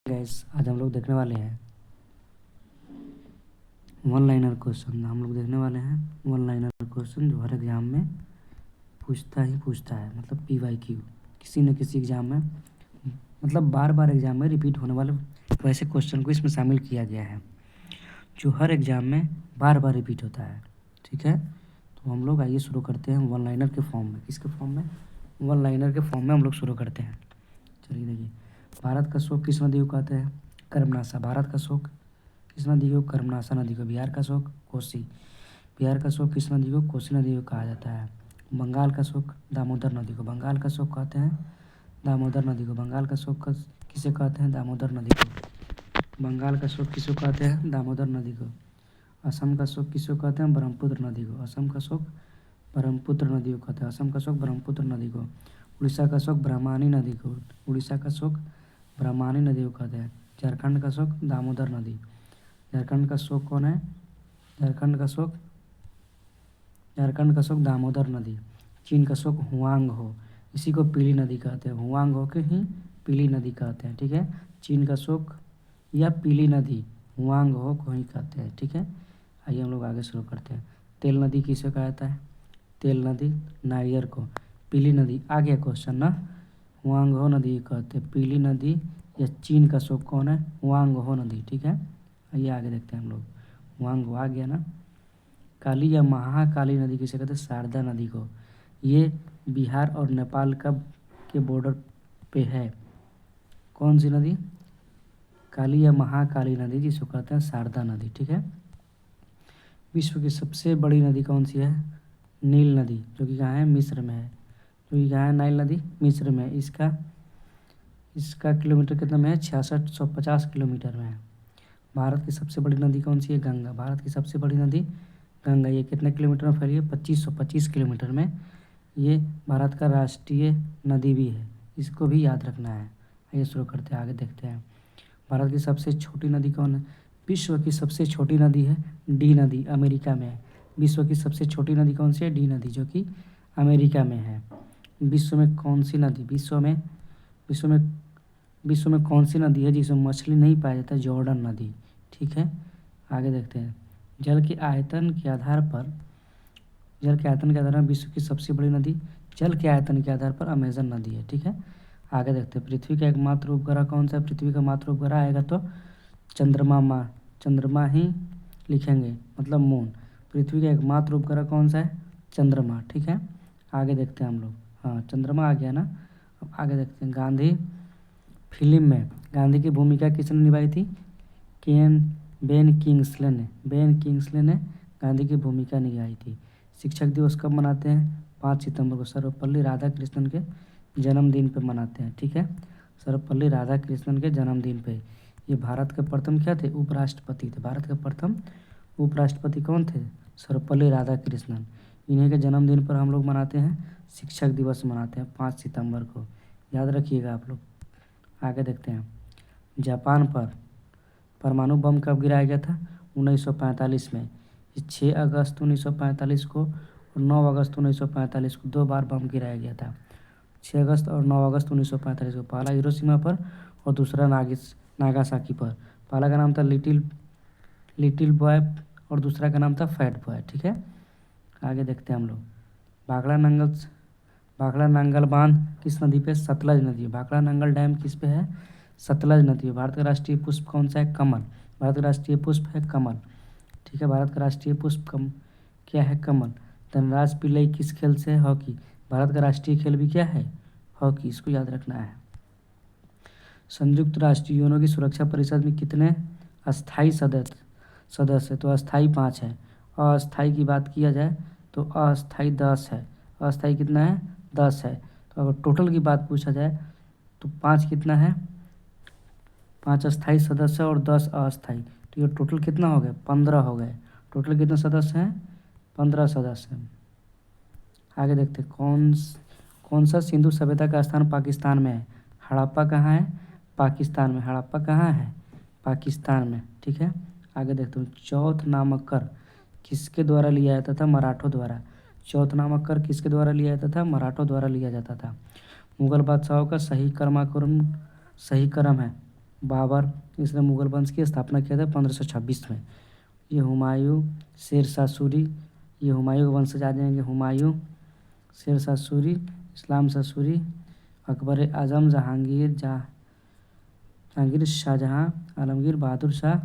Gas आज हम लोग देखने वाले हैं वन लाइनर क्वेश्चन। हम लोग देखने वाले हैं वन लाइनर क्वेश्चन जो हर एग्जाम में पूछता है, मतलब PYQ किसी न किसी एग्जाम में, मतलब बार बार एग्जाम में रिपीट होने वाले वैसे क्वेश्चन को इसमें शामिल किया गया है जो हर एग्जाम में बार बार रिपीट होता है। ठीक है, तो हम लोग आइए शुरू करते हैं वन लाइनर के फॉर्म में। किसके फॉर्म में? वन लाइनर के फॉर्म में हम लोग शुरू करते हैं। चलिए देखिए, भारत का शोक किस नदी को कहते हैं? कर्मनाशा। भारत का शोक किस नदी को? कर्मनाशा नदी को। बिहार का शोक कोसी। बिहार का शोक किस नदी को? कोसी नदी को कहा जाता है। बंगाल का शोक दामोदर नदी को। बंगाल का शोक कहते हैं दामोदर नदी को। बंगाल का शोक किसे कहते हैं? दामोदर नदी को। बंगाल का शोक किसको कहते हैं? दामोदर नदी को। असम का शोक किसको कहते हैं? ब्रह्मपुत्र नदी को। असम का शोक ब्रह्मपुत्र नदी को कहते हैं। असम का शोक ब्रह्मपुत्र नदी को। उड़ीसा का शोक ब्रह्मानी नदी को। उड़ीसा का शोक ब्रह्मानी नदी को कहते हैं। झारखंड का शोक दामोदर नदी। झारखंड का शोक कौन है? झारखंड का शोक दामोदर नदी। चीन का शोक हुआंग हो, इसी को पीली नदी कहते हैं। हुआंग हो के ही पीली नदी कहते हैं। ठीक है, चीन का शोक या पीली नदी हुआंग हो को ही कहते हैं। ठीक है, आइए हम लोग आगे शुरू करते हैं। तेल नदी किसे कहा जाता है? तेल नदी नारियर को। पीली नदी आ गया क्वेश्चन ना, हुआंग हो नदी कहते हैं। पीली नदी या चीन का शोक कौन है? हुआंग हो नदी। ठीक है, आइए आगे देखते हैं हम लोग। हुआंग हो आ गया ना। काली या महाकाली नदी किसे कहते हैं? शारदा नदी को। ये बिहार और नेपाल का के बॉर्डर पे है। कौन सी नदी? काली या महाकाली नदी, जिसको कहते हैं शारदा नदी। ठीक है, विश्व की सबसे बड़ी नदी कौन सी है? नील नदी, जो कि कहाँ है? मिस्र में है। जो कि कहाँ है? नाइल नदी मिस्र में है। इसका किलोमीटर कितना में है? 6650 किलोमीटर में है। भारत की सबसे बड़ी नदी कौन सी है? गंगा। भारत की सबसे बड़ी नदी गंगा। ये कितने किलोमीटर में फैली है? 2525 किलोमीटर में। ये भारत का राष्ट्रीय नदी भी है, इसको भी याद रखना है। आइए शुरू करते हैं, आगे देखते हैं। भारत की सबसे छोटी नदी कौन है? विश्व की सबसे छोटी नदी है डी नदी, अमेरिका में है। विश्व की सबसे छोटी नदी कौन सी है? डी नदी, जो कि अमेरिका में है। विश्व में कौन सी नदी विश्व में विश्व में कौन सी नदी है जिसमें मछली नहीं पाया जाता? जॉर्डन नदी। ठीक है, आगे देखते हैं। जल के आयतन के आधार पर विश्व की सबसे बड़ी नदी जल के आयतन के आधार पर अमेजन नदी है। ठीक है, आगे देखते हैं। पृथ्वी का एकमात्र उपग्रह कौन सा है? पृथ्वी का मात्र उपग्रह आएगा तो चंद्रमा ही लिखेंगे, मतलब मून। पृथ्वी का एकमात्र उपग्रह कौन सा है? चंद्रमा। ठीक है, आगे देखते हैं हम लोग। हाँ, चंद्रमा आ गया ना। अब आगे देखते हैं। गांधी फिल्म में गांधी की भूमिका किसने निभाई थी? बेन किंग्सले ने गांधी की भूमिका निभाई थी। शिक्षक दिवस कब मनाते हैं? 5 सितंबर को। सर्वपल्ली राधाकृष्णन के जन्मदिन पर मनाते हैं। ठीक है, सर्वपल्ली राधाकृष्णन के जन्मदिन पे। ये भारत के प्रथम क्या थे? उपराष्ट्रपति थे। भारत के प्रथम उपराष्ट्रपति कौन थे? सर्वपल्ली राधाकृष्णन। इन्हीं के जन्मदिन पर हम लोग मनाते हैं शिक्षक दिवस, मनाते हैं 5 सितंबर को। याद रखिएगा आप लोग। आगे देखते हैं। जापान पर परमाणु बम कब गिराया गया था? 1945 में। 6 अगस्त 1945 को और 9 अगस्त 1945 को 2 बार बम गिराया गया था। 6 अगस्त और 9 अगस्त 1945 को। पहला हिरोशिमा पर और दूसरा नागासाकी पर। पहला का नाम था लिटिल बॉय और दूसरा का नाम था फैट बॉय। ठीक है, आगे देखते हैं हम लोग। भाखड़ा नांगल बांध किस नदी पे? सतलज नदी। भाखड़ा नांगल डैम किस पे है? सतलज नदी है। भारत का राष्ट्रीय पुष्प कौन सा है? कमल। भारत का राष्ट्रीय पुष्प है कमल। ठीक है, भारत का राष्ट्रीय पुष्प क्या है? कमल। धनराज पिल्लई किस खेल से है? हॉकी। भारत का राष्ट्रीय खेल भी क्या है? हॉकी, इसको याद रखना है। संयुक्त राष्ट्र यूएनओ की सुरक्षा परिषद में कितने अस्थायी सदस्य? तो अस्थायी 5 है। अस्थायी की बात किया जाए तो अस्थायी 10 है। अस्थायी कितना है? 10 है। तो अगर टोटल की बात पूछा जाए तो 5 कितना है? 5 अस्थायी सदस्य और 10 अस्थायी, तो ये टोटल कितना हो गया? 15 हो गए। टोटल कितने सदस्य हैं? 15 सदस्य हैं। आगे देखते हैं। कौन सा सिंधु सभ्यता का स्थान पाकिस्तान में है? हड़प्पा कहाँ है? पाकिस्तान में। हड़प्पा कहाँ है? पाकिस्तान में। ठीक है, आगे देखते हैं। चौथ नामक कर किसके द्वारा लिया जाता था? मराठों द्वारा। चौथ नामक कर किसके द्वारा लिया जाता था? मराठों द्वारा लिया जाता था। मुगल बादशाहों का सही क्रम है बाबर, इसने मुगल वंश की स्थापना किया था 1526 में। ये हुमायूं, शेर शाह सूरी, ये हुमायूं के वंशज आ जाएंगे। हुमायूं, शेर शाह सूरी, इस्लाम शाह सूरी, अकबर आजम, जहांगीर, शाहजहां, आलमगीर, बहादुर शाह,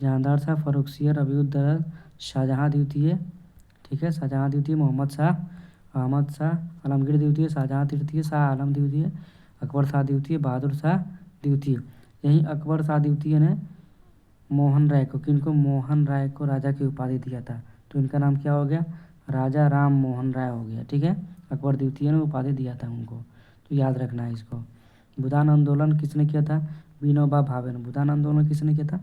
जहांदार शाह, फर्रुखसियर, रबीउद्दौला, शाहजहां द्वितीय, ठीक है, शाहजहां द्वितीय, मोहम्मद शाह, अहमद शाह, आलमगीर द्वितीय, शाहजहां तृतीय, शाह आलम द्वितीय, अकबर शाह द्वितीय, बहादुर शाह द्वितीय। यही अकबर शाह द्वितीय ने मोहन राय को, किनको, मोहन राय को राजा की उपाधि दिया था। तो इनका नाम क्या हो गया, राजा राम मोहन राय हो गया, ठीक है। अकबर द्वितीय ने उपाधि दिया था उनको, तो याद रखना है इसको। भूदान आंदोलन किसने किया था, विनोबा भावे ने। भूदान आंदोलन किसने किया था,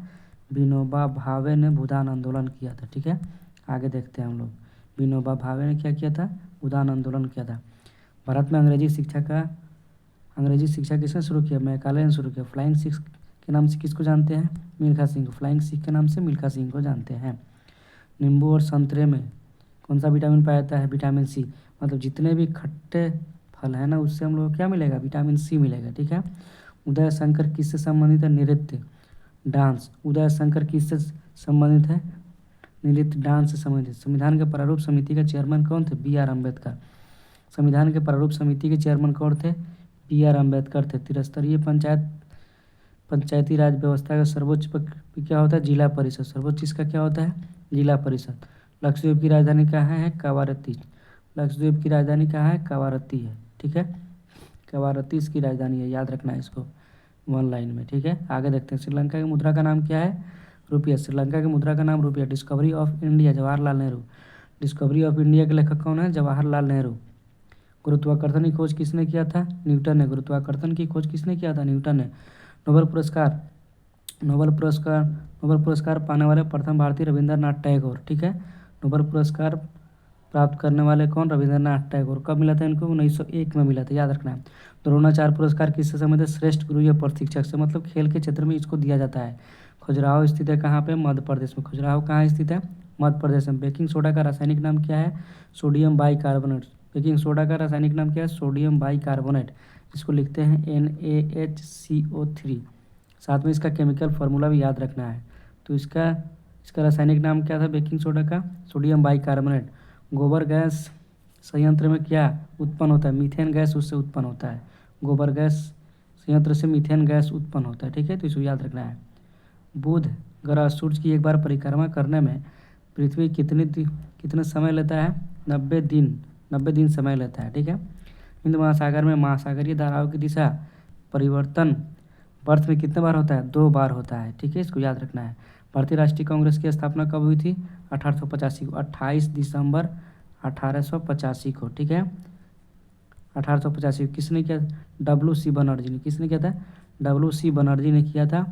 विनोबा भावे ने भूदान आंदोलन किया था, ठीक है। आगे देखते हैं हम लोग, विनोबा भावे ने क्या किया था, भूदान आंदोलन किया था। भारत में अंग्रेजी शिक्षा किसने शुरू किया, मैकाले ने शुरू किया। फ्लाइंग सिख के नाम से किसको जानते हैं, मिल्खा सिंह को। फ्लाइंग सिख के नाम से मिल्खा सिंह को जानते हैं। नींबू और संतरे में कौन सा विटामिन पाया जाता है, विटामिन सी। मतलब जितने भी खट्टे फल है ना, उससे हम लोग को क्या मिलेगा, विटामिन सी मिलेगा, ठीक है। उदय शंकर किससे संबंधित है, नृत्य, डांस। उदय शंकर किससे संबंधित है, नृत्य, डांस से संबंधित। संविधान के प्रारूप समिति के चेयरमैन कौन थे, बी आर अम्बेडकर। संविधान के प्रारूप समिति के चेयरमैन कौन थे, बी आर अम्बेडकर थे। त्रिस्तरीय पंचायती राज व्यवस्था का सर्वोच्च क्या होता है, जिला परिषद। सर्वोच्च इसका क्या होता है, जिला परिषद। लक्षद्वीप की राजधानी कहाँ है, कावारत्ती। लक्षद्वीप की राजधानी कहाँ है, कावारत्ती है, ठीक है। कावारत्ती इसकी राजधानी है, याद रखना है इसको वन लाइन में, ठीक है। आगे देखते हैं, श्रीलंका की मुद्रा का नाम क्या है, रुपया। श्रीलंका की मुद्रा का नाम रुपया। Discovery of India, Jawaharlal Nehru. Discovery of India के लेखक कौन है, जवाहरलाल नेहरू। गुरुत्वाकर्षण की खोज किसने किया था, न्यूटन ने। गुरुत्वाकर्षण की खोज किसने किया था, न्यूटन ने। नोबेल पुरस्कार पाने वाले प्रथम भारतीय रविंद्रनाथ टैगोर, ठीक है। नोबेल पुरस्कार प्राप्त करने वाले कौन, रविंद्रनाथ टैगोर। कब मिला था इनको, 1901 में मिला था, याद रखना है। द्रोणाचार्य पुरस्कार किससे संबंधित, श्रेष्ठ गुरु या प्रशिक्षक से। मतलब खेल के क्षेत्र में इसको दिया जाता है। खजुराहो स्थित है कहाँ पे, मध्य प्रदेश में। खजुराहो कहाँ स्थित है, मध्य प्रदेश में। बेकिंग सोडा का रासायनिक नाम क्या है, सोडियम बाइकार्बोनेट। बेकिंग सोडा का रासायनिक नाम क्या है, सोडियम बाइकार्बोनेट। इसको लिखते हैं NaHCO3। साथ में इसका केमिकल फार्मूला भी याद रखना है। तो इसका रासायनिक नाम क्या था, बेकिंग सोडा का, सोडियम बाइकार्बोनेट। गोबर गैस संयंत्र में क्या उत्पन्न होता है, मीथेन गैस उससे उत्पन्न होता है। गोबर गैस संयंत्र से मीथेन गैस उत्पन्न होता है, ठीक है। तो इसको याद रखना है। बुध ग्रह सूर्य की एक बार परिक्रमा करने में पृथ्वी कितने समय लेता है, 90 दिन समय लेता है, ठीक है। हिंद महासागर में महासागरीय धाराओं की दिशा परिवर्तन वर्ष में कितने बार होता है, 2 बार होता है, ठीक है। इसको याद रखना है। भारतीय राष्ट्रीय कांग्रेस की स्थापना कब हुई थी, 1885 को, 28 दिसंबर 1885 को, ठीक है। 1885 किसने किया, WC बनर्जी ने। किसने किया था, WC बनर्जी ने किया था।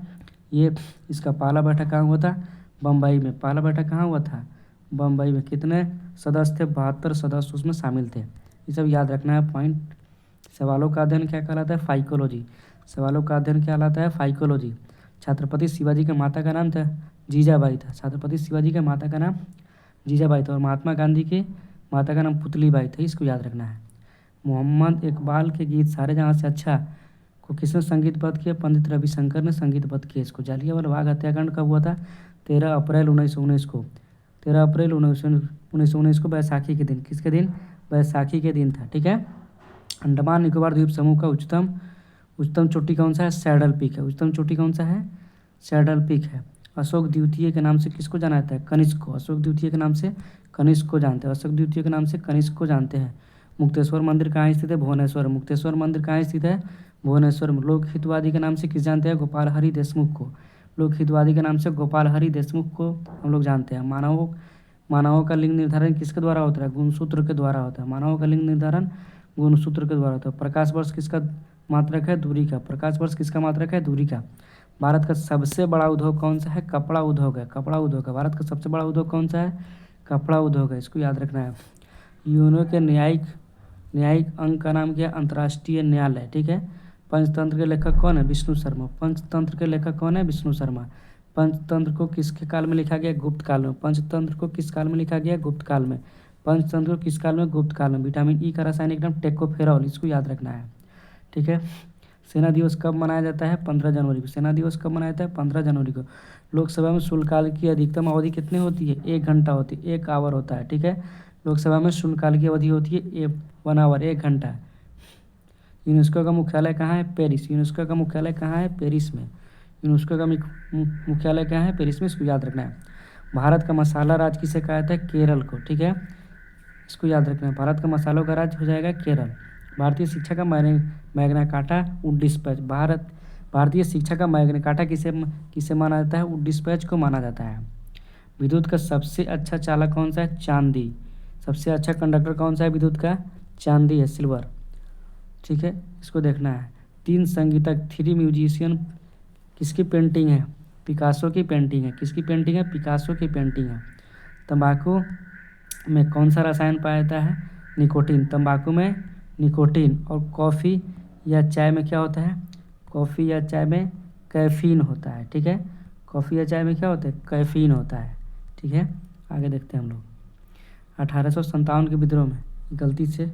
ये इसका पहला बैठक कहाँ हुआ था, बम्बई में। पहला बैठक कहाँ हुआ था, बम्बई में। कितने सदस्य थे, 72 सदस्य उसमें शामिल थे। ये सब याद रखना है पॉइंट। सवालों का अध्ययन क्या कहलाता है, फाइकोलॉजी। सवालों का अध्ययन क्या कहलाता है, फाइकोलॉजी। छत्रपति शिवाजी के माता का नाम था जीजाबाई था। छत्रपति शिवाजी के माता का नाम जीजाबाई था। और महात्मा गांधी के माता का नाम पुतलीबाई था। इसको याद रखना है। मोहम्मद इकबाल के गीत सारे जहाँ से अच्छा को किसने संगीतबद्ध किया, पंडित रविशंकर ने संगीतबद्ध किया इसको। जालियांवाला बाग हत्याकांड कब हुआ था, 13 अप्रैल 1919 को। 13 अप्रैल 1919 को, बैसाखी के दिन। किसके दिन, बैसाखी के दिन था, ठीक है। अंडमान निकोबार द्वीप समूह का उच्चतम चोटी कौन सा है, सैडल पीक है। उच्चतम चोटी कौन सा है, सैडल पीक है। अशोक द्वितीय के नाम से किसको जाना जाता है, कनिष्क को। अशोक द्वितीय के नाम से कनिष्क को जानते हैं। अशोक द्वितीय के नाम से कनिष्क को जानते हैं। मुक्तेश्वर मंदिर कहाँ स्थित है, भुवनेश्वर। मुक्तेश्वर मंदिर कहाँ स्थित है, भुवनेश्वर में। लोक हितवादी के नाम से किस जानते हैं, गोपाल हरि देशमुख को। लोक हितवादी के नाम से गोपाल हरि देशमुख को हम लोग जानते हैं। मानवों का लिंग निर्धारण किसके द्वारा होता है, गुणसूत्र के द्वारा होता है। मानवों का लिंग निर्धारण गुणसूत्र के द्वारा होता है। प्रकाश वर्ष किसका मात्रक है, दूरी का। प्रकाश वर्ष किसका मात्रक है, दूरी का। भारत का सबसे बड़ा उद्योग कौन सा है, कपड़ा उद्योग है। कपड़ा उद्योग है। भारत का सबसे बड़ा उद्योग कौन सा है, कपड़ा उद्योग है। इसको याद रखना है। यूएनओ के न्यायिक अंग का नाम क्या है, अंतर्राष्ट्रीय न्यायालय, ठीक है। पंचतंत्र के लेखक कौन है, विष्णु शर्मा। पंचतंत्र के लेखक कौन है, विष्णु शर्मा। पंचतंत्र को किसके काल में लिखा गया, गुप्त काल में। पंचतंत्र को किस काल में लिखा गया, गुप्त काल में। पंचतंत्र को किस काल में, गुप्त काल में। विटामिन ई का रासायनिक नाम टेकोफेरॉल। इसको याद रखना है, ठीक है। सेना दिवस कब मनाया जाता है? 15 जनवरी को। सेना दिवस कब मनाया जाता है? 15 जनवरी को। लोकसभा में शून्यकाल की अधिकतम अवधि कितनी होती है? 1 घंटा होती है, 1 आवर होता है, ठीक है। लोकसभा में शून्यकाल की अवधि होती है 1 आवर, 1 घंटा। यूनेस्को का मुख्यालय कहाँ है? पेरिस। यूनेस्को का मुख्यालय कहाँ है? पेरिस में। यूनेस्को का मुख्यालय कहाँ है? पेरिस में, इसको याद रखना है। भारत का मसाला राज्य किसे कहा जाता है? केरल को, ठीक है, इसको याद रखना है। भारत का मसालों का राज्य हो जाएगा केरल। भारतीय शिक्षा का मैग्ना कार्टा वुड डिस्पैच। भारतीय शिक्षा का मैग्ना कार्टा किसे माना जाता है? वुड डिस्पैच को माना जाता है। विद्युत का सबसे अच्छा चालक कौन सा है? चांदी। सबसे अच्छा कंडक्टर कौन सा है विद्युत का? चांदी है, सिल्वर, ठीक है, इसको देखना है। 3 संगीतक, 3 म्यूजिशियन किसकी पेंटिंग है? पिकासो की पेंटिंग है। किसकी पेंटिंग है? पिकासो की पेंटिंग है। तंबाकू में कौन सा रसायन पाया जाता है? निकोटीन। तंबाकू में निकोटीन। और कॉफ़ी या चाय में क्या होता है? कॉफ़ी या चाय में कैफ़ीन होता है, ठीक है। कॉफ़ी या चाय में क्या होता है? कैफ़ीन होता है, ठीक है। आगे देखते हैं हम लोग। 1857 के विद्रोह में, गलती से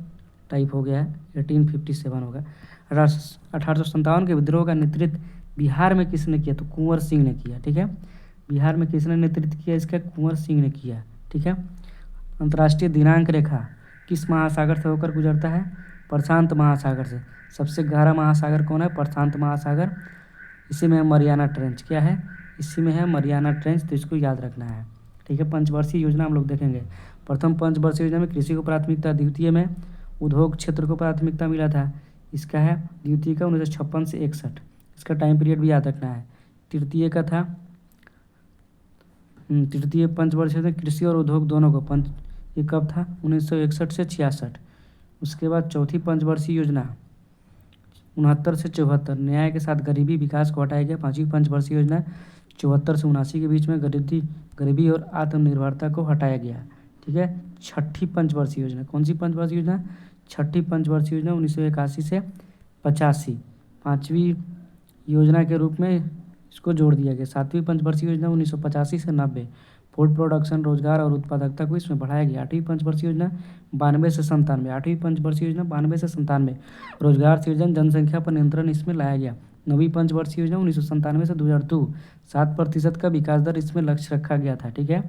टाइप हो गया है, 1857 होगा। 1857 के विद्रोह का नेतृत्व बिहार में किसने किया? तो कुंवर सिंह ने किया, ठीक है। बिहार में किसने नेतृत्व किया इसका? कुंवर सिंह ने किया, ठीक है। अंतर्राष्ट्रीय दिनांक रेखा किस महासागर से होकर गुजरता है? प्रशांत महासागर से। सबसे गहरा महासागर कौन है? प्रशांत महासागर। इसी में है मरियाना ट्रेंच। क्या है? इसी में है मरियाना ट्रेंच, तो इसको याद रखना है, ठीक है। पंचवर्षीय योजना हम लोग देखेंगे। प्रथम पंचवर्षीय योजना में कृषि को प्राथमिकता, द्वितीय में उद्योग क्षेत्र को प्राथमिकता मिला था। इसका है द्वितीय का 1956 से 61, इसका टाइम पीरियड भी याद रखना है। तृतीय का था तृतीय पंचवर्षीय में कृषि और उद्योग दोनों को ये कब था? 1961 से 66। उसके बाद चौथी पंचवर्षीय योजना 69 से 74, न्याय के साथ गरीबी विकास को हटाया गया। पांचवी पंचवर्षीय योजना 74 से 79 के बीच में गरीबी और आत्मनिर्भरता को हटाया गया, ठीक है। छठी पंचवर्षीय योजना, कौन सी पंचवर्षीय योजना? छठी पंचवर्षीय योजना 1981 से 85, पाँचवीं योजना के रूप में इसको जोड़ दिया गया। सातवीं पंचवर्षीय योजना 1985 से 90, फूड प्रोडक्शन, रोजगार और उत्पादकता को इसमें बढ़ाया गया। आठवीं पंचवर्षीय योजना 92 से 97, आठवीं पंचवर्षीय योजना 92 से 97, रोजगार सृजन, जनसंख्या पर नियंत्रण इसमें लाया गया। नवीं पंचवर्षीय योजना 1997 से 2002, 7% का विकास दर इसमें लक्ष्य रखा गया था, ठीक है।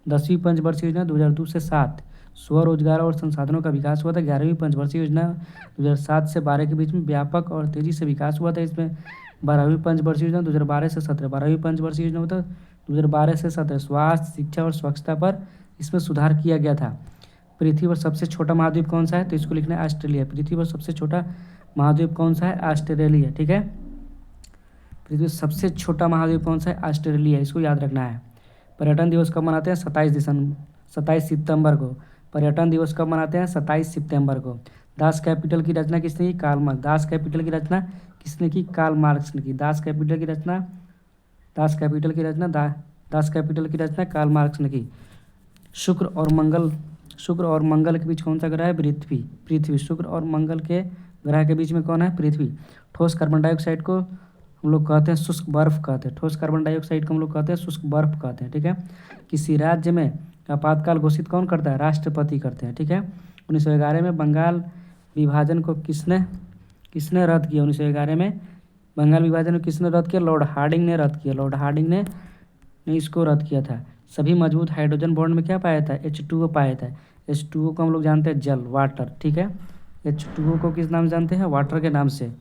10वीं पंचवर्षीय योजना 2002 से 7, स्वरोजगार और संसाधनों का विकास हुआ था। 11वीं पंचवर्षीय योजना 2007 से 12 के बीच में व्यापक और तेजी से विकास हुआ था। इसमें 12वीं पंचवर्षीय योजना 2012 से 17, 12वीं पंचवर्षीय योजना होता 2012 से 17, स्वास्थ्य, शिक्षा और स्वच्छता पर इसमें सुधार किया गया था। पृथ्वी पर सबसे छोटा महाद्वीप कौन सा है? तो इसको लिखना है ऑस्ट्रेलिया। पृथ्वी पर सबसे छोटा महाद्वीप कौन सा है? ऑस्ट्रेलिया, ठीक है। पृथ्वी पर सबसे छोटा महाद्वीप कौन सा है? ऑस्ट्रेलिया, इसको याद रखना है। पर्यटन दिवस कब मनाते हैं? 27 सितंबर को। पर्यटन दिवस कब मनाते हैं? 27 सितंबर को। दास कैपिटल की रचना किसने की? Karl Marx. दास कैपिटल की रचना किसने की? कार्ल मार्क्स ने की। दास कैपिटल की रचना कार्ल मार्क्स ने की। शुक्र और मंगल के बीच कौन सा ग्रह है? पृथ्वी। शुक्र और मंगल के ग्रह के बीच में कौन है? पृथ्वी। ठोस कार्बन डाइऑक्साइड को हम लोग कहते हैं शुष्क बर्फ कहते हैं। ठोस कार्बन डाइऑक्साइड को हम लोग कहते हैं शुष्क बर्फ कहते हैं, ठीक है। किसी राज्य में आपातकाल घोषित कौन करता है? राष्ट्रपति करते हैं, ठीक है। 1911 में बंगाल विभाजन को किसने रद्द किया? 1911 में बंगाल विभाजन को किसने रद्द किया? लॉर्ड हार्डिंग ने रद्द किया। लॉर्ड हार्डिंग ने इसको रद्द किया था। सभी मजबूत हाइड्रोजन बॉन्ड में क्या पाया था? H2O पाया था। H2O को हम लोग जानते हैं जल, वाटर, ठीक है। H2O को किस नाम से जानते हैं? वाटर के नाम से।